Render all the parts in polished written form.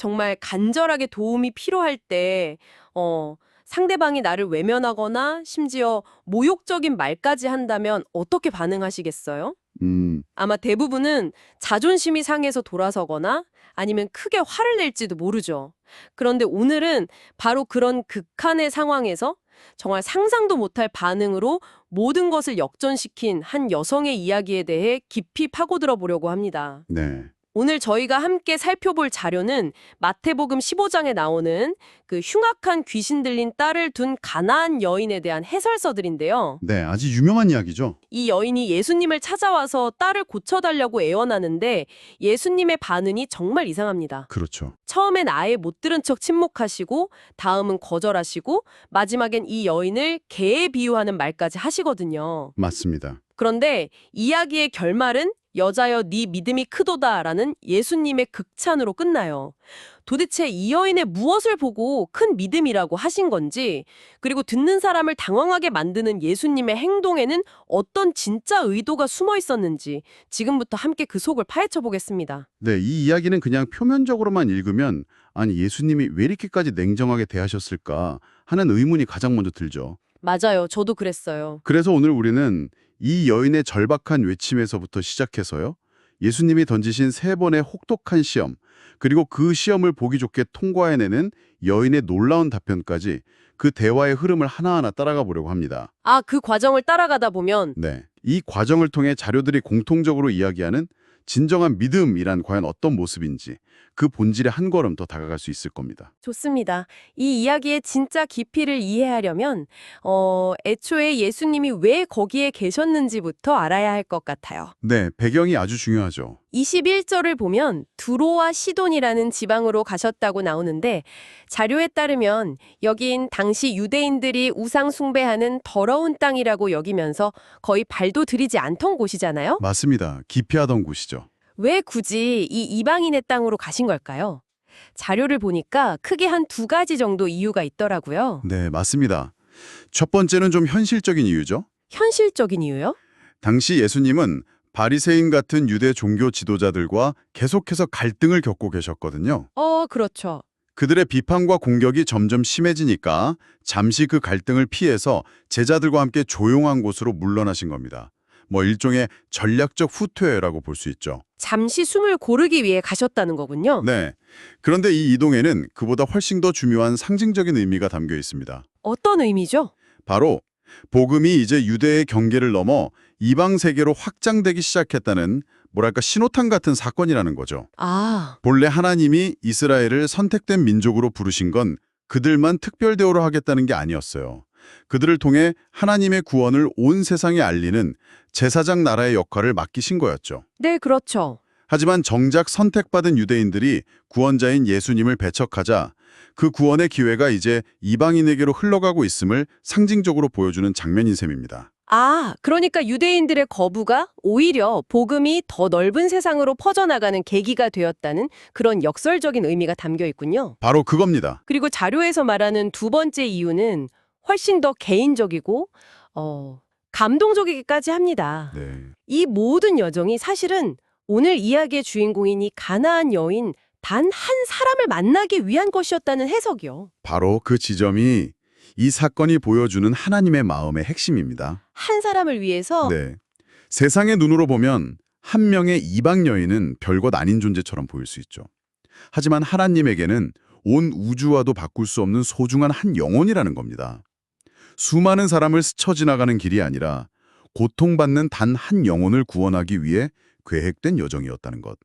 정말 간절하게 도움이 필요할 때, 상대방이 나를 외면하거나 심지어 모욕적인 말까지 한다면 어떻게 반응하시겠어요? 음, 아마 대부분은 자존심이 상해서 돌아서거나 아니면 크게 화를 낼지도 모르죠. 그런데 오늘은 바로 그런 극한의 상황에서 정말 상상도 못할 반응으로 모든 것을 역전시킨 한 여성의 이야기에 대해 깊이 파고들어 보려고 합니다. 네. 오늘 저희가 함께 살펴볼 자료는 마태복음 15장에 나오는 그 흉악한 귀신 들린 딸을 둔 가나안 여인에 대한 해설서들인데요. 네, 아주 유명한 이야기죠. 이 여인이 예수님을 찾아와서 딸을 고쳐달라고 애원하는데 예수님의 반응이 정말 이상합니다. 그렇죠. 처음엔 아예 못 들은 척 침묵하시고 다음은 거절하시고 마지막엔 이 여인을 개에 비유하는 말까지 하시거든요. 맞습니다. 그런데 이야기의 결말은 여자여 네 믿음이 크도다라는 예수님의 극찬으로 끝나요. 도대체 이 여인의 무엇을 보고 큰 믿음이라고 하신 건지, 그리고 듣는 사람을 당황하게 만드는 예수님의 행동에는 어떤 진짜 의도가 숨어 있었는지 지금부터 함께 그 속을 파헤쳐 보겠습니다. 네, 이 이야기는 그냥 표면적으로만 읽으면 아니 예수님이 왜 이렇게까지 냉정하게 대하셨을까 하는 의문이 가장 먼저 들죠. 맞아요. 저도 그랬어요. 그래서 오늘 우리는 이 여인의 절박한 외침에서부터 시작해서요. 예수님이 던지신 3번의 혹독한 시험, 그리고 그 시험을 보기 좋게 통과해내는 여인의 놀라운 답변까지 그 대화의 흐름을 하나하나 따라가 보려고 합니다. 아, 그 과정을 따라가다 보면 네. 이 과정을 통해 자료들이 공통적으로 이야기하는 진정한 믿음이란 과연 어떤 모습인지 그 본질에 한 걸음 더 다가갈 수 있을 겁니다. 좋습니다. 이 이야기의 진짜 깊이를 이해하려면 애초에 예수님이 왜 거기에 계셨는지부터 알아야 할 것 같아요. 네, 배경이 아주 중요하죠. 21절을 보면 두로와 시돈이라는 지방으로 가셨다고 나오는데 자료에 따르면 여긴 당시 유대인들이 우상 숭배하는 더러운 땅이라고 여기면서 거의 발도 들이지 않던 곳이잖아요. 맞습니다. 기피하던 곳이죠. 왜 굳이 이 이방인의 땅으로 가신 걸까요? 자료를 보니까 크게 한 2가지 정도 이유가 있더라고요. 네, 맞습니다. 첫 번째는 좀 현실적인 이유죠. 현실적인 이유요? 당시 예수님은 바리새인 같은 유대 종교 지도자들과 계속해서 갈등을 겪고 계셨거든요. 그렇죠. 그들의 비판과 공격이 점점 심해지니까 잠시 그 갈등을 피해서 제자들과 함께 조용한 곳으로 물러나신 겁니다. 뭐 일종의 전략적 후퇴라고 볼 수 있죠. 잠시 숨을 고르기 위해 가셨다는 거군요. 네. 그런데 이 이동에는 그보다 훨씬 더 중요한 상징적인 의미가 담겨 있습니다. 어떤 의미죠? 바로 복음이 이제 유대의 경계를 넘어 이방 세계로 확장되기 시작했다는 뭐랄까 신호탄 같은 사건이라는 거죠. 아, 본래 하나님이 이스라엘을 선택된 민족으로 부르신 건 그들만 특별 대우를 하겠다는 게 아니었어요. 그들을 통해 하나님의 구원을 온 세상에 알리는 제사장 나라의 역할을 맡기신 거였죠. 네, 그렇죠. 하지만 정작 선택받은 유대인들이 구원자인 예수님을 배척하자 그 구원의 기회가 이제 이방인에게로 흘러가고 있음을 상징적으로 보여주는 장면인 셈입니다. 아, 그러니까 유대인들의 거부가 오히려 복음이 더 넓은 세상으로 퍼져나가는 계기가 되었다는 그런 역설적인 의미가 담겨 있군요. 바로 그겁니다. 그리고 자료에서 말하는 2번째 이유는 훨씬 더 개인적이고, 감동적이기까지 합니다. 네. 이 모든 여정이 사실은 오늘 이야기의 주인공인 이 가나안 여인 단 한 사람을 만나기 위한 것이었다는 해석이요. 바로 그 지점이 이 사건이 보여주는 하나님의 마음의 핵심입니다. 한 사람을 위해서 네. 세상의 눈으로 보면 한 명의 이방 여인은 별것 아닌 존재처럼 보일 수 있죠. 하지만 하나님에게는 온 우주와도 바꿀 수 없는 소중한 한 영혼이라는 겁니다. 수많은 사람을 스쳐 지나가는 길이 아니라 고통받는 단 한 영혼을 구원하기 위해 계획된 여정이었다는 것.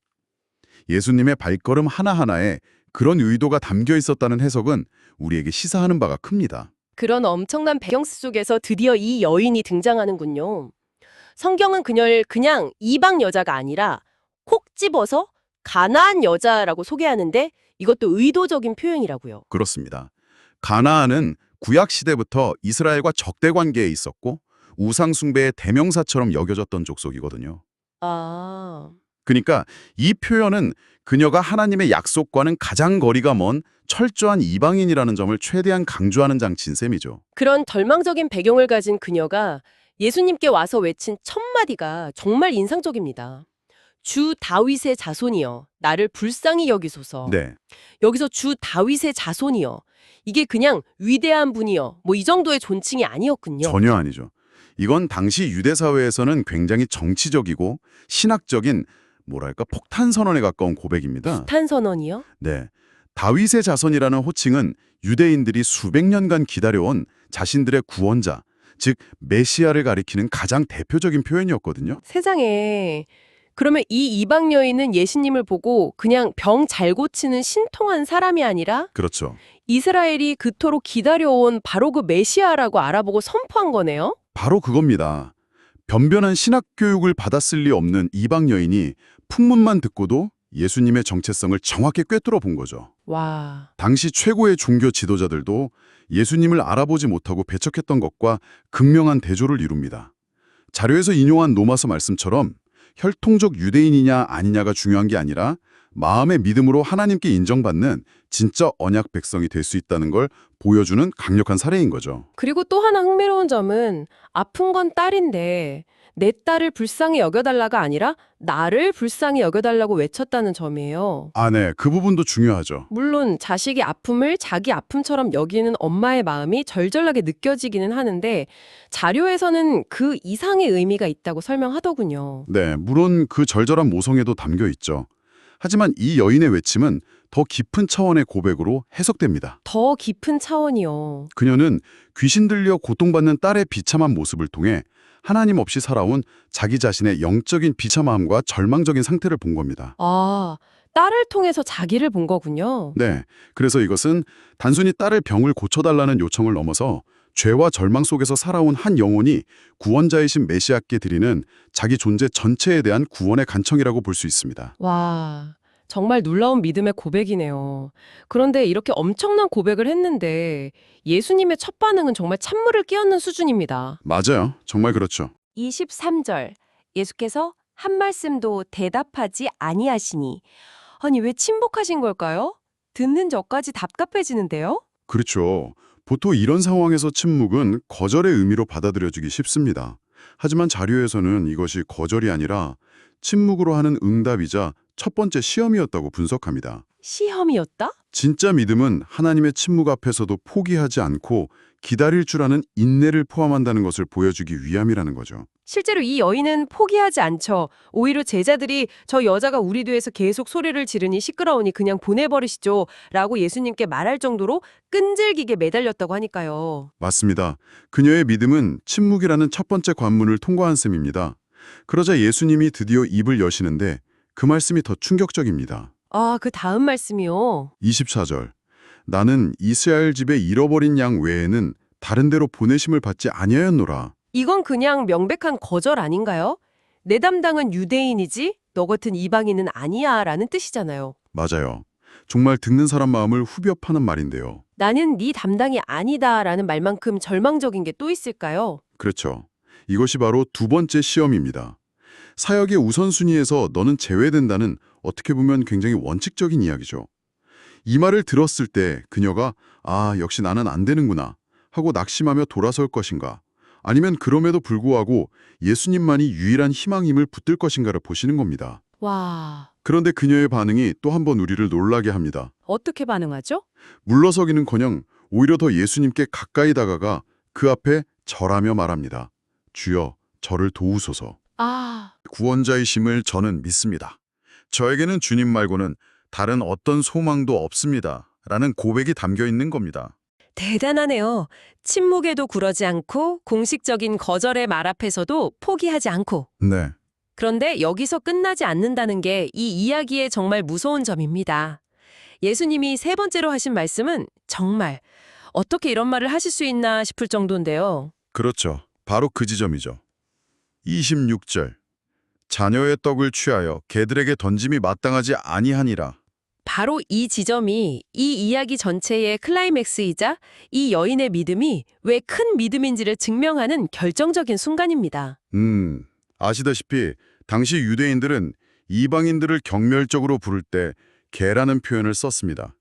예수님의 발걸음 하나하나에 그런 의도가 담겨 있었다는 해석은 우리에게 시사하는 바가 큽니다. 그런 엄청난 배경 속에서 드디어 이 여인이 등장하는군요. 성경은 그녀를 그냥 이방 여자가 아니라 콕 집어서 가나안 여자라고 소개하는데 이것도 의도적인 표현이라고요. 그렇습니다. 가나안은 구약 시대부터 이스라엘과 적대 관계에 있었고 우상 숭배의 대명사처럼 여겨졌던 족속이거든요. 아, 그러니까 이 표현은 그녀가 하나님의 약속과는 가장 거리가 먼 철저한 이방인이라는 점을 최대한 강조하는 장치인 셈이죠. 그런 덜망적인 배경을 가진 그녀가 예수님께 와서 외친 첫 마디가 정말 인상적입니다. 주 다윗의 자손이여 나를 불쌍히 여기소서. 네, 여기서 주 다윗의 자손이여. 이게 그냥 위대한 분이여. 뭐 이 정도의 존칭이 아니었군요. 전혀 아니죠. 이건 당시 유대 사회에서는 굉장히 정치적이고 신학적인 뭐랄까 폭탄 선언에 가까운 고백입니다. 탄선언이요? 네, 다윗의 자손이라는 호칭은 유대인들이 수백 년간 기다려온 자신들의 구원자, 즉 메시아를 가리키는 가장 대표적인 표현이었거든요. 세상에. 그러면 이 이방 여인은 예수님을 보고 그냥 병 잘 고치는 신통한 사람이 아니라 그렇죠. 이스라엘이 그토록 기다려온 바로 그 메시아라고 알아보고 선포한 거네요? 바로 그겁니다. 변변한 신학 교육을 받았을 리 없는 이방 여인이 풍문만 듣고도 예수님의 정체성을 정확히 꿰뚫어 본 거죠. 와. 당시 최고의 종교 지도자들도 예수님을 알아보지 못하고 배척했던 것과 극명한 대조를 이룹니다. 자료에서 인용한 노마서 말씀처럼 혈통적 유대인이냐 아니냐가 중요한 게 아니라 마음의 믿음으로 하나님께 인정받는 진짜 언약 백성이 될 수 있다는 걸 보여주는 강력한 사례인 거죠. 그리고 또 하나 흥미로운 점은 아픈 건 딸인데 내 딸을 불쌍히 여겨달라가 아니라 나를 불쌍히 여겨달라고 외쳤다는 점이에요. 아, 네. 그 부분도 중요하죠. 물론 자식의 아픔을 자기 아픔처럼 여기는 엄마의 마음이 절절하게 느껴지기는 하는데 자료에서는 그 이상의 의미가 있다고 설명하더군요. 네, 물론 그 절절한 모성애도 담겨 있죠. 하지만 이 여인의 외침은 더 깊은 차원의 고백으로 해석됩니다. 더 깊은 차원이요. 그녀는 귀신 들려 고통받는 딸의 비참한 모습을 통해 하나님 없이 살아온 자기 자신의 영적인 비참함과 절망적인 상태를 본 겁니다. 아, 딸을 통해서 자기를 본 거군요. 네, 그래서 이것은 단순히 딸의 병을 고쳐달라는 요청을 넘어서 죄와 절망 속에서 살아온 한 영혼이 구원자이신 메시아께 드리는 자기 존재 전체에 대한 구원의 간청이라고 볼 수 있습니다. 와, 정말 놀라운 믿음의 고백이네요. 그런데 이렇게 엄청난 고백을 했는데 예수님의 첫 반응은 정말 찬물을 끼얹는 수준입니다. 맞아요. 정말 그렇죠. 23절 예수께서 한 말씀도 대답하지 아니하시니 아니 왜 침묵하신 걸까요? 듣는 저까지 답답해지는데요? 그렇죠. 보통 이런 상황에서 침묵은 거절의 의미로 받아들여지기 쉽습니다. 하지만 자료에서는 이것이 거절이 아니라 침묵으로 하는 응답이자 첫 번째 시험이었다고 분석합니다. 시험이었다? 진짜 믿음은 하나님의 침묵 앞에서도 포기하지 않고 기다릴 줄 아는 인내를 포함한다는 것을 보여주기 위함이라는 거죠. 실제로 이 여인은 포기하지 않죠. 오히려 제자들이 저 여자가 우리 뒤에서 계속 소리를 지르니 시끄러우니 그냥 보내버리시죠 라고 예수님께 말할 정도로 끈질기게 매달렸다고 하니까요. 맞습니다. 그녀의 믿음은 침묵이라는 첫 번째 관문을 통과한 셈입니다. 그러자 예수님이 드디어 입을 여시는데 그 말씀이 더 충격적입니다. 아, 그 다음 말씀이요. 24절. 나는 이스라엘 집에 잃어버린 양 외에는 다른 데로 보내심을 받지 아니하였노라. 이건 그냥 명백한 거절 아닌가요? 내 담당은 유대인이지 너 같은 이방인은 아니야 라는 뜻이잖아요. 맞아요. 정말 듣는 사람 마음을 후벼 파는 말인데요. 나는 네 담당이 아니다 라는 말만큼 절망적인 게 또 있을까요? 그렇죠. 이것이 바로 두 번째 시험입니다. 사역의 우선순위에서 너는 제외된다는 어떻게 보면 굉장히 원칙적인 이야기죠. 이 말을 들었을 때 그녀가 아, 역시 나는 안 되는구나 하고 낙심하며 돌아설 것인가 아니면 그럼에도 불구하고 예수님만이 유일한 희망임을 붙들 것인가를 보시는 겁니다. 와, 그런데 그녀의 반응이 또 한 번 우리를 놀라게 합니다. 어떻게 반응하죠? 물러서기는커녕 오히려 더 예수님께 가까이 다가가 그 앞에 절하며 말합니다. 주여, 저를 도우소서. 아, 구원자이심을 저는 믿습니다. 저에게는 주님 말고는 다른 어떤 소망도 없습니다. 라는 고백이 담겨 있는 겁니다. 대단하네요. 침묵에도 굴하지 않고 공식적인 거절의 말 앞에서도 포기하지 않고. 네, 그런데 여기서 끝나지 않는다는 게 이 이야기의 정말 무서운 점입니다. 예수님이 세 번째로 하신 말씀은 정말 어떻게 이런 말을 하실 수 있나 싶을 정도인데요. 그렇죠. 바로 그 지점이죠. 26절. 자녀의 떡을 취하여 개들에게 던짐이 마땅하지 아니하니라. 바로 이 지점이 이 이야기 전체의 클라이맥스이자 이 여인의 믿음이 왜 큰 믿음인지를 증명하는 결정적인 순간입니다. 아시다시피 당시 유대인들은 이방인들을 경멸적으로 부를 때 개라는 표현을 썼습니다.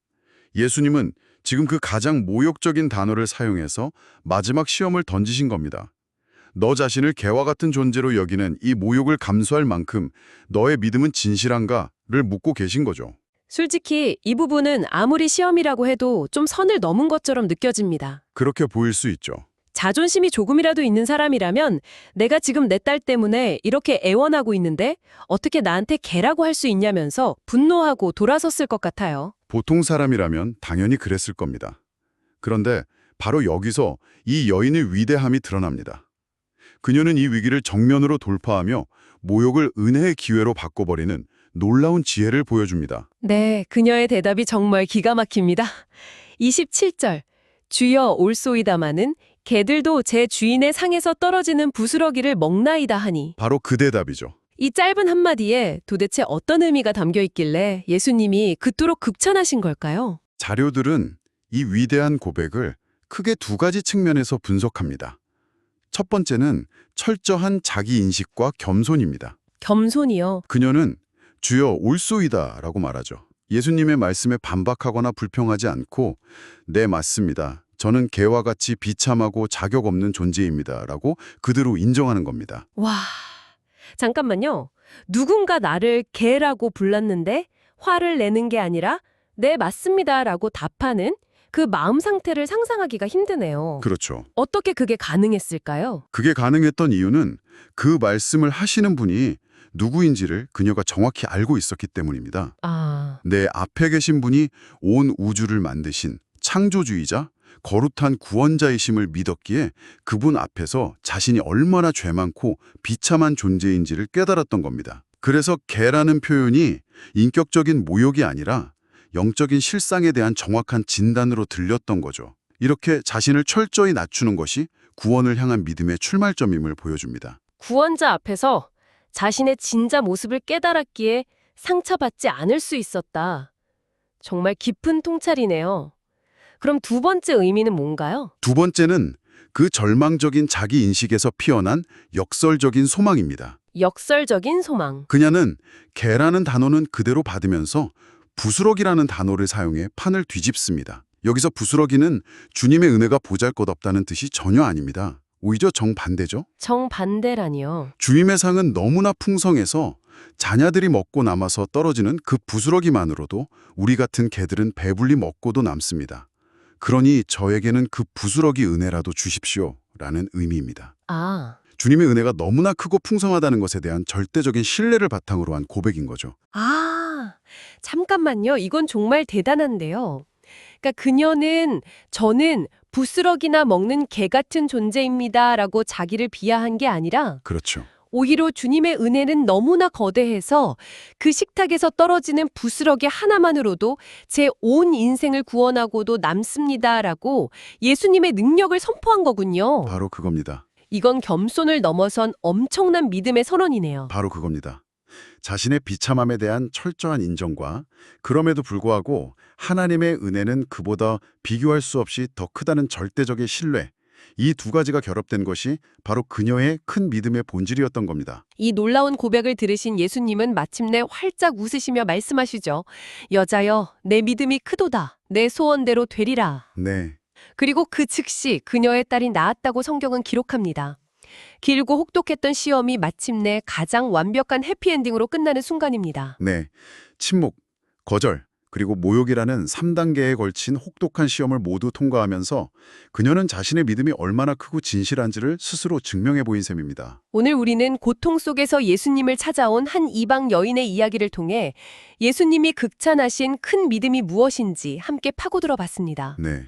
예수님은 지금 그 가장 모욕적인 단어를 사용해서 마지막 시험을 던지신 겁니다. 너 자신을 개와 같은 존재로 여기는 이 모욕을 감수할 만큼 너의 믿음은 진실한가를 묻고 계신 거죠. 솔직히 이 부분은 아무리 시험이라고 해도 좀 선을 넘은 것처럼 느껴집니다. 그렇게 보일 수 있죠. 자존심이 조금이라도 있는 사람이라면 내가 지금 내 딸 때문에 이렇게 애원하고 있는데 어떻게 나한테 개라고 할 수 있냐면서 분노하고 돌아섰을 것 같아요. 보통 사람이라면 당연히 그랬을 겁니다. 그런데 바로 여기서 이 여인의 위대함이 드러납니다. 그녀는 이 위기를 정면으로 돌파하며 모욕을 은혜의 기회로 바꿔버리는 놀라운 지혜를 보여줍니다. 네, 그녀의 대답이 정말 기가 막힙니다. 27절, 주여 올소이다마는 개들도 제 주인의 상에서 떨어지는 부스러기를 먹나이다 하니. 바로 그 대답이죠. 이 짧은 한마디에 도대체 어떤 의미가 담겨 있길래 예수님이 그토록 극찬하신 걸까요? 자료들은 이 위대한 고백을 크게 두 가지 측면에서 분석합니다. 첫 번째는 철저한 자기인식과 겸손입니다. 겸손이요. 그녀는 주여 올소이다 라고 말하죠. 예수님의 말씀에 반박하거나 불평하지 않고 네 맞습니다. 저는 개와 같이 비참하고 자격 없는 존재입니다 라고 그대로 인정하는 겁니다. 와, 잠깐만요. 누군가 나를 개라고 불렀는데 화를 내는 게 아니라 네, 맞습니다라고 답하는 그 마음 상태를 상상하기가 힘드네요. 그렇죠. 어떻게 그게 가능했을까요? 그게 가능했던 이유는 그 말씀을 하시는 분이 누구인지를 그녀가 정확히 알고 있었기 때문입니다. 아, 내 앞에 계신 분이 온 우주를 만드신 창조주의자, 거룩한 구원자이심을 믿었기에 그분 앞에서 자신이 얼마나 죄 많고 비참한 존재인지를 깨달았던 겁니다. 그래서 개라는 표현이 인격적인 모욕이 아니라 영적인 실상에 대한 정확한 진단으로 들렸던 거죠. 이렇게 자신을 철저히 낮추는 것이 구원을 향한 믿음의 출발점임을 보여줍니다. 구원자 앞에서 자신의 진짜 모습을 깨달았기에 상처받지 않을 수 있었다. 정말 깊은 통찰이네요. 그럼 두 번째 의미는 뭔가요? 두 번째는 그 절망적인 자기인식에서 피어난 역설적인 소망입니다. 역설적인 소망. 그녀는 개라는 단어는 그대로 받으면서 부스러기라는 단어를 사용해 판을 뒤집습니다. 여기서 부스러기는 주님의 은혜가 보잘것없다는 뜻이 전혀 아닙니다. 오히려 정반대죠. 정반대라니요. 주님의 상은 너무나 풍성해서 자녀들이 먹고 남아서 떨어지는 그 부스러기만으로도 우리 같은 개들은 배불리 먹고도 남습니다. 그러니 저에게는 그 부스러기 은혜라도 주십시오 라는 의미입니다. 아, 주님의 은혜가 너무나 크고 풍성하다는 것에 대한 절대적인 신뢰를 바탕으로 한 고백인 거죠. 잠깐만요. 이건 정말 대단한데요. 그러니까 그녀는 저는 부스러기나 먹는 개 같은 존재입니다라고 자기를 비하한 게 아니라 그렇죠. 오히려 주님의 은혜는 너무나 거대해서 그 식탁에서 떨어지는 부스러기 하나만으로도 제 온 인생을 구원하고도 남습니다라고 예수님의 능력을 선포한 거군요. 바로 그겁니다. 이건 겸손을 넘어선 엄청난 믿음의 선언이네요. 바로 그겁니다. 자신의 비참함에 대한 철저한 인정과 그럼에도 불구하고 하나님의 은혜는 그보다 비교할 수 없이 더 크다는 절대적인 신뢰, 이 두 가지가 결합된 것이 바로 그녀의 큰 믿음의 본질이었던 겁니다. 이 놀라운 고백을 들으신 예수님은 마침내 활짝 웃으시며 말씀하시죠. 여자여, 내 믿음이 크도다. 내 소원대로 되리라. 네, 그리고 그 즉시 그녀의 딸이 낳았다고 성경은 기록합니다. 길고 혹독했던 시험이 마침내 가장 완벽한 해피엔딩으로 끝나는 순간입니다. 네. 침묵, 거절, 그리고 모욕이라는 3단계에 걸친 혹독한 시험을 모두 통과하면서 그녀는 자신의 믿음이 얼마나 크고 진실한지를 스스로 증명해 보인 셈입니다. 오늘 우리는 고통 속에서 예수님을 찾아온 한 이방 여인의 이야기를 통해 예수님이 극찬하신 큰 믿음이 무엇인지 함께 파고들어 봤습니다. 네,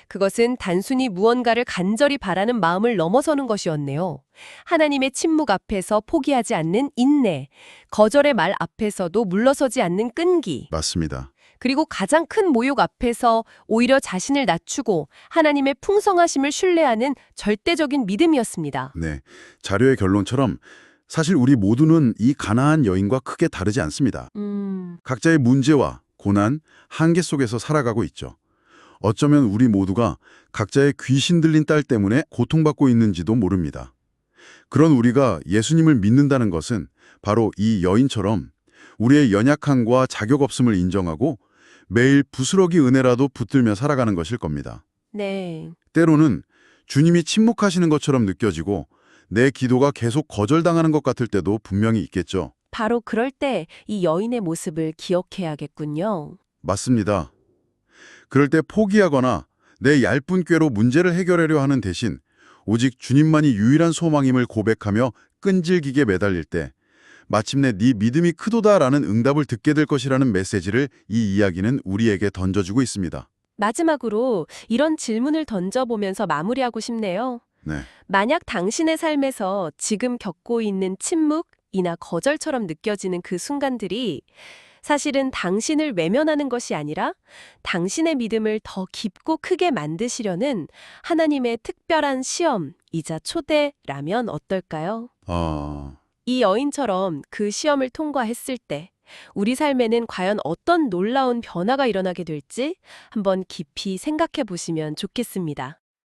그것은 단순히 무언가를 간절히 바라는 마음을 넘어서는 것이었네요. 하나님의 침묵 앞에서 포기하지 않는 인내, 거절의 말 앞에서도 물러서지 않는 끈기, 맞습니다. 그리고 가장 큰 모욕 앞에서 오히려 자신을 낮추고 하나님의 풍성하심을 신뢰하는 절대적인 믿음이었습니다. 네, 자료의 결론처럼 사실 우리 모두는 이 가나안 여인과 크게 다르지 않습니다. 각자의 문제와 고난, 한계 속에서 살아가고 있죠. 어쩌면 우리 모두가 각자의 귀신 들린 딸 때문에 고통받고 있는지도 모릅니다. 그런 우리가 예수님을 믿는다는 것은 바로 이 여인처럼 우리의 연약함과 자격 없음을 인정하고 매일 부스러기 은혜라도 붙들며 살아가는 것일 겁니다. 네. 때로는 주님이 침묵하시는 것처럼 느껴지고 내 기도가 계속 거절당하는 것 같을 때도 분명히 있겠죠. 바로 그럴 때 이 여인의 모습을 기억해야겠군요. 맞습니다. 그럴 때 포기하거나 내 얇은 꾀로 문제를 해결하려 하는 대신 오직 주님만이 유일한 소망임을 고백하며 끈질기게 매달릴 때 마침내 네 믿음이 크도다라는 응답을 듣게 될 것이라는 메시지를 이 이야기는 우리에게 던져주고 있습니다. 마지막으로 이런 질문을 던져보면서 마무리하고 싶네요. 네, 만약 당신의 삶에서 지금 겪고 있는 침묵이나 거절처럼 느껴지는 그 순간들이 사실은 당신을 외면하는 것이 아니라 당신의 믿음을 더 깊고 크게 만드시려는 하나님의 특별한 시험이자 초대라면 어떨까요? 아, 이 여인처럼 그 시험을 통과했을 때 우리 삶에는 과연 어떤 놀라운 변화가 일어나게 될지 한번 깊이 생각해 보시면 좋겠습니다.